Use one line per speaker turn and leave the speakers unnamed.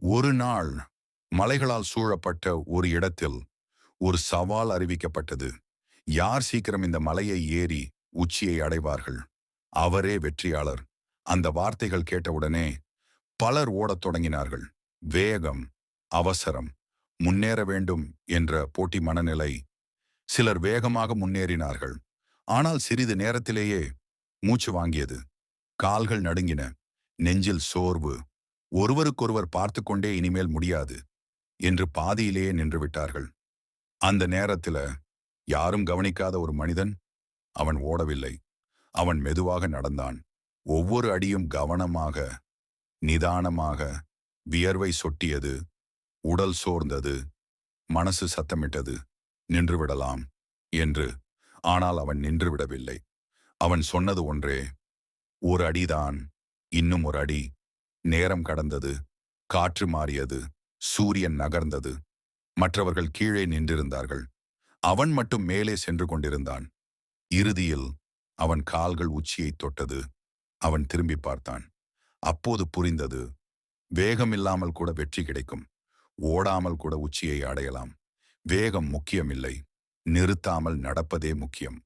ஒரு நாள் மலைகளால் சூழப்பட்ட ஒரு இடத்தில் ஒரு சவால் அறிவிக்கப்பட்டது. யார் சீக்கிரம் இந்த மலையை ஏறி உச்சியை அடைவார்கள், அவரே வெற்றியாளர். அந்த வார்த்தைகள் கேட்டவுடனே பலர் ஓடத் தொடங்கினார்கள். வேகம், அவசரம், முன்னேற வேண்டும் என்ற போட்டி மனநிலை. சிலர் வேகமாக முன்னேறினார்கள். ஆனால் சிறிது நேரத்திலேயே மூச்சு வாங்கியது. கால்கள் நடுங்கின. நெஞ்சில் சோர்வு. ஒருவருக்கொருவர் பார்த்து கொண்டே இனிமேல் முடியாது என்று பாதியிலேயே நின்று விட்டார்கள். அந்த நேரத்துல யாரும் கவனிக்காத ஒரு மனிதன், அவன் ஓடவில்லை. அவன் மெதுவாக நடந்தான். ஒவ்வொரு அடியும் கவனமாக, நிதானமாக. வியர்வை சொட்டியது, உடல் சோர்ந்தது, மனசு சத்தமிட்டது, நின்று விடலாம் என்று. ஆனால் அவன் நின்று விடவில்லை. அவன் சொன்னது ஒன்றே, ஒரு அடிதான், இன்னும் ஒரு அடி. நேரம் கடந்தது, காற்று மாறியது, சூரியன் நகர்ந்தது. மற்றவர்கள் கீழே நின்றிருந்தார்கள். அவன் மட்டும் மேலே சென்று கொண்டிருந்தான். இறுதியில் அவன் கால்கள் உச்சியை தொட்டது. அவன் திரும்பி பார்த்தான். அப்போது புரிந்தது, வேகமில்லாமல் கூட வெற்றி கிடைக்கும். ஓடாமல் கூட உச்சியை அடையலாம். வேகம் முக்கியமில்லை, நிறுத்தாமல் நடப்பதே முக்கியம்.